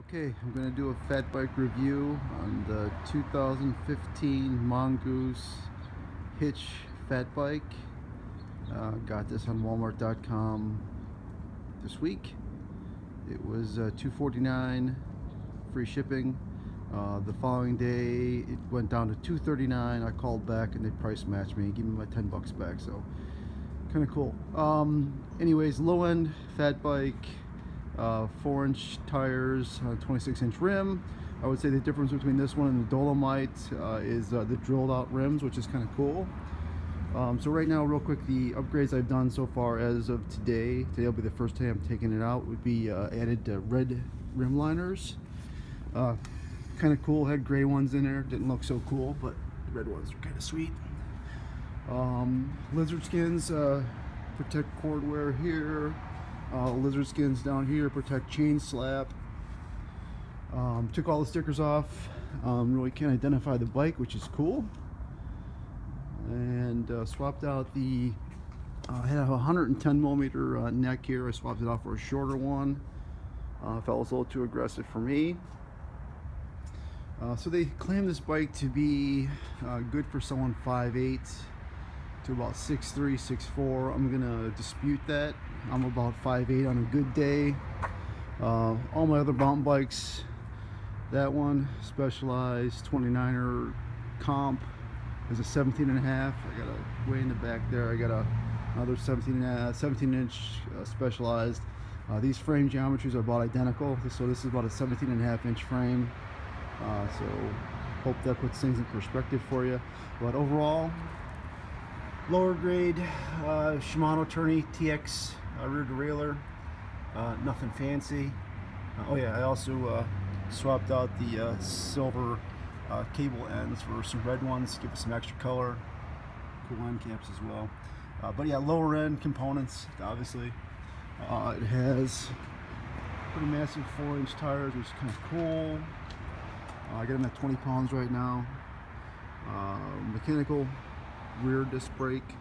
Okay, I'm going to do a fat bike review on the 2015 Mongoose Hitch fat bike. Got this on Walmart.com this week. It was $249 free shipping. The following day it went down to $239. I called back and they price matched me and gave me my 10 bucks back, so kind of cool. Anyways, low end fat bike. 4-inch tires, 26-inch rim. I would say the difference between this one and the Dolomite is the drilled out rims, which is kind of cool. So right now, real quick, the upgrades I've done so far as of today will be the first day I'm taking it out, would be added red rim liners. Kind of cool, had gray ones in there, didn't look so cool, but the red ones are kind of sweet. Lizard skins protect cord wear here. Lizard skins down here protect chain slap. Took all the stickers off. Really can't identify the bike, which is cool. And swapped out the I had a 110 millimeter neck here. I swapped it out for a shorter one. Felt it was a little too aggressive for me. So they claim this bike to be good for someone 5'8" to about 6'3", 6'4". I'm gonna dispute that. I'm about 5'8" on a good day. All my other mountain bikes, that one Specialized 29er comp is a 17.5. I got a way in the back there. I got another 17-inch Specialized. These frame geometries are about identical. So this is about a 17.5-inch frame. So hope that puts things in perspective for you. But overall, lower grade Shimano Tourney TX rear derailleur, nothing fancy. Oh yeah, I also swapped out the silver cable ends for some red ones, give it some extra color. Cool end caps as well. But yeah, lower end components, obviously. It has pretty massive 4-inch tires, which is kind of cool. I got them at 20 pounds right now. Mechanical rear disc brake.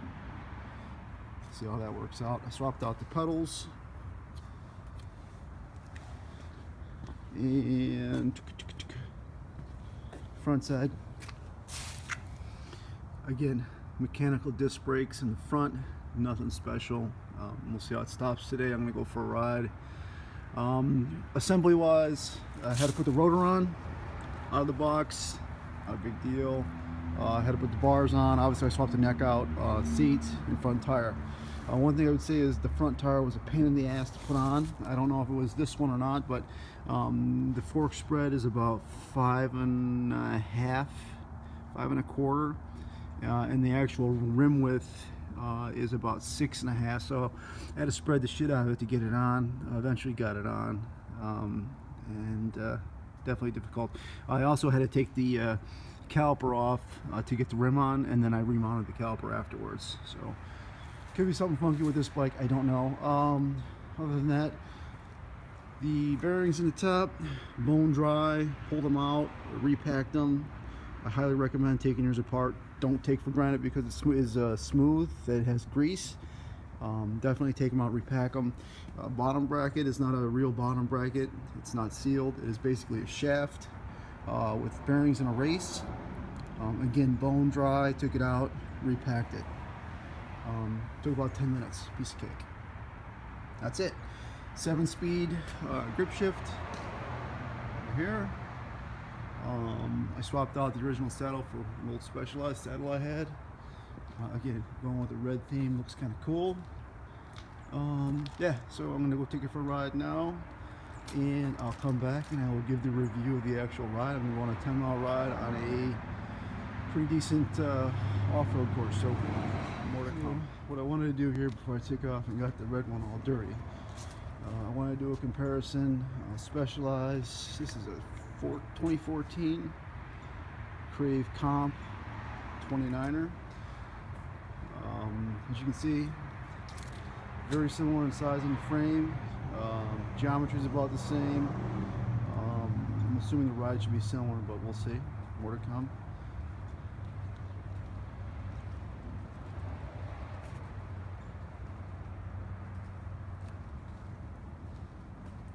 See how that works out. I swapped out the pedals and front side. Again, mechanical disc brakes in the front, nothing special. We'll see how it stops today. I'm gonna go for a ride. Assembly wise, I had to put the rotor on out of the box, not a big deal. I had to put the bars on. Obviously I swapped the neck out, seat and front tire. One thing I would say is the front tire was a pain in the ass to put on. I don't know if it was this one or not, but the fork spread is about 5.5, 5.25, and the actual rim width is about 6.5. So I had to spread the shit out of it to get it on. Eventually got it on, and definitely difficult. I also had to take the caliper off to get the rim on, and then I remounted the caliper afterwards. So could be something funky with this bike, I don't know. Other than that, the bearings in the top, bone dry, pulled them out, repacked them. I highly recommend taking yours apart. Don't take for granted because it is smooth, that it has grease. Definitely take them out, repack them. Bottom bracket is not a real bottom bracket. It's not sealed. It is basically a shaft with bearings and a race. Again, bone dry, took it out, repacked it. Took about 10 minutes, piece of cake. That's it. 7-speed grip shift right here. I swapped out the original saddle for an old Specialized saddle I had. Again, going with the red theme, looks kind of cool. Yeah, so I'm gonna go take it for a ride now, and I'll come back and I will give the review of the actual ride. I'm gonna go on a 10-mile ride on a pretty decent off-road course, so more to come. What I wanted to do here before I take off and got the red one all dirty, I want to do a comparison. Specialized, this is a 2014 Crave Comp 29er. As you can see, very similar in size and frame. Geometry is about the same. I'm assuming the ride should be similar, but we'll see. More to come.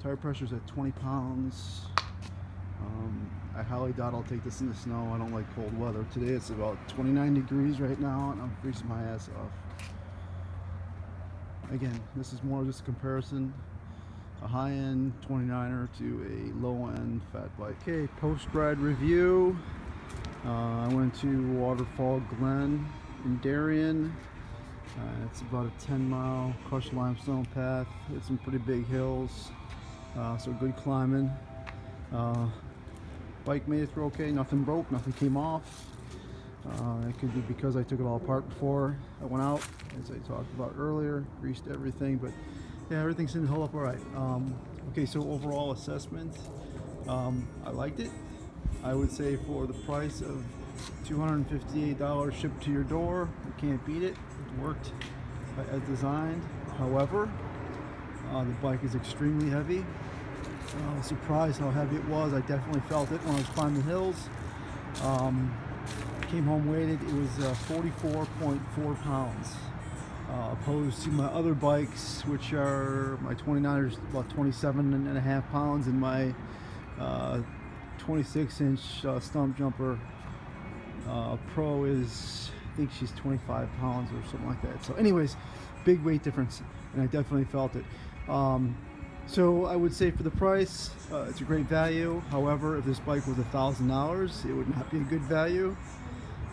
Tire pressure is at 20 pounds. I highly doubt I'll take this in the snow. I don't like cold weather. Today it's about 29 degrees right now, and I'm freezing my ass off. Again, this is more just a comparison. A high-end 29er to a low-end fat bike. Okay, post-ride review. I went to Waterfall Glen in Darien. It's about a 10-mile crushed limestone path. It's some pretty big hills, so good climbing. Bike made it through okay. Nothing broke, nothing came off. It could be because I took it all apart before I went out, as I talked about earlier. Greased everything, but yeah, everything seemed to hold up all right. Okay, so overall assessment, I liked it. I would say for the price of $258 shipped to your door, you can't beat it. It worked as designed. However, the bike is extremely heavy. I was surprised how heavy it was. I definitely felt it when I was climbing hills. Came home weighted, it was 44.4 pounds. Opposed to my other bikes, which are my 29ers, about 27.5 pounds, and my 26-inch stump jumper Pro is, I think she's 25 pounds or something like that. So anyways, big weight difference, and I definitely felt it. So I would say for the price, it's a great value. However, if this bike was $1,000, it would not be a good value.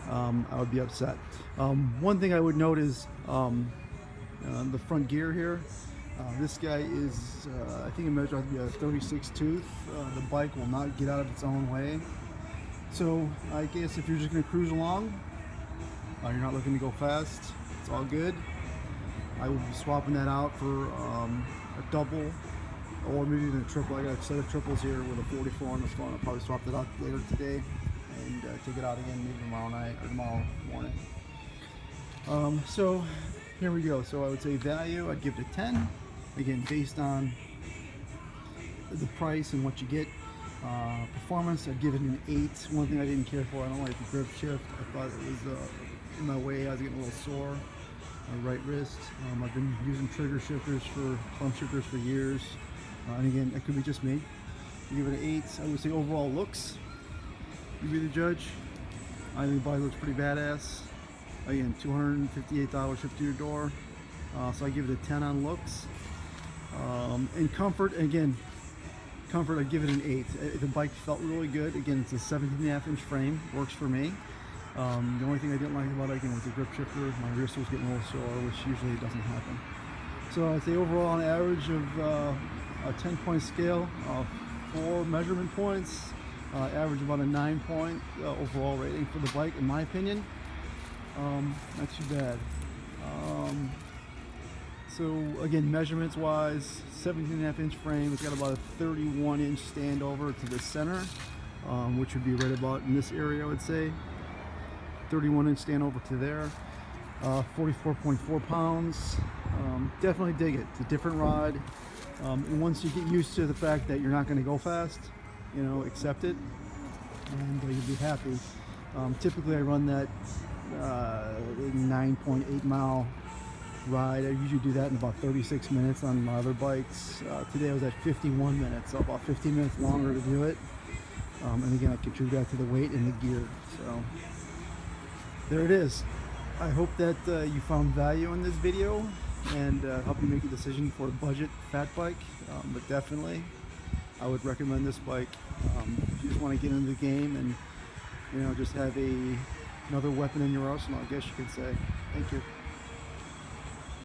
I would be upset. One thing I would note is the front gear here. This guy is, I think it measures out to be a 36 tooth. The bike will not get out of its own way. So I guess if you're just going to cruise along, you're not looking to go fast, it's all good. I would be swapping that out for a double, or maybe even a triple. I got a set of triples here with a 44 on the front. I'll probably swap that out later today and take it out again maybe tomorrow night or tomorrow morning. So here we go. So I would say value, I'd give it a 10. Again, based on the price and what you get. Performance, I'd give it an 8. One thing I didn't care for, I don't like the grip shift. I thought it was in my way. I was getting a little sore. My right wrist. I've been using trigger shifters for plumb shifters for years. And again, that could be just me. I'd give it an 8. I would say overall looks. You be the judge. I think the bike looks pretty badass. Again, $258 shipped to your door. So I give it a 10 on looks. And comfort, again, comfort, I'd give it an 8. The bike felt really good. Again, it's a 17.5-inch frame, works for me. The only thing I didn't like about it, again, was the grip shifter. My wrist was getting a little sore, which usually doesn't happen. So I'd say overall, an average of a 10-point scale, 4 measurement points, average about a 9-point overall rating for the bike, in my opinion. Not too bad. So again, measurements wise, 17.5-inch frame. It's got about a 31-inch standover to the center, which would be right about in this area, I would say. 31-inch standover to there. 44.4 pounds. Definitely dig it. It's a different ride. And once you get used to the fact that you're not going to go fast, you know, accept it, and you'll be happy. Typically, I run that 9.8 mile ride. I usually do that in about 36 minutes on my other bikes. Today I was at 51 minutes, so about 15 minutes longer to do it. And again, I contribute that to the weight and the gear. So there it is. I hope that you found value in this video and help you make a decision for a budget fat bike. But definitely, I would recommend this bike if you just want to get into the game and, you know, just have another weapon in your arsenal, I guess you could say. Thank you.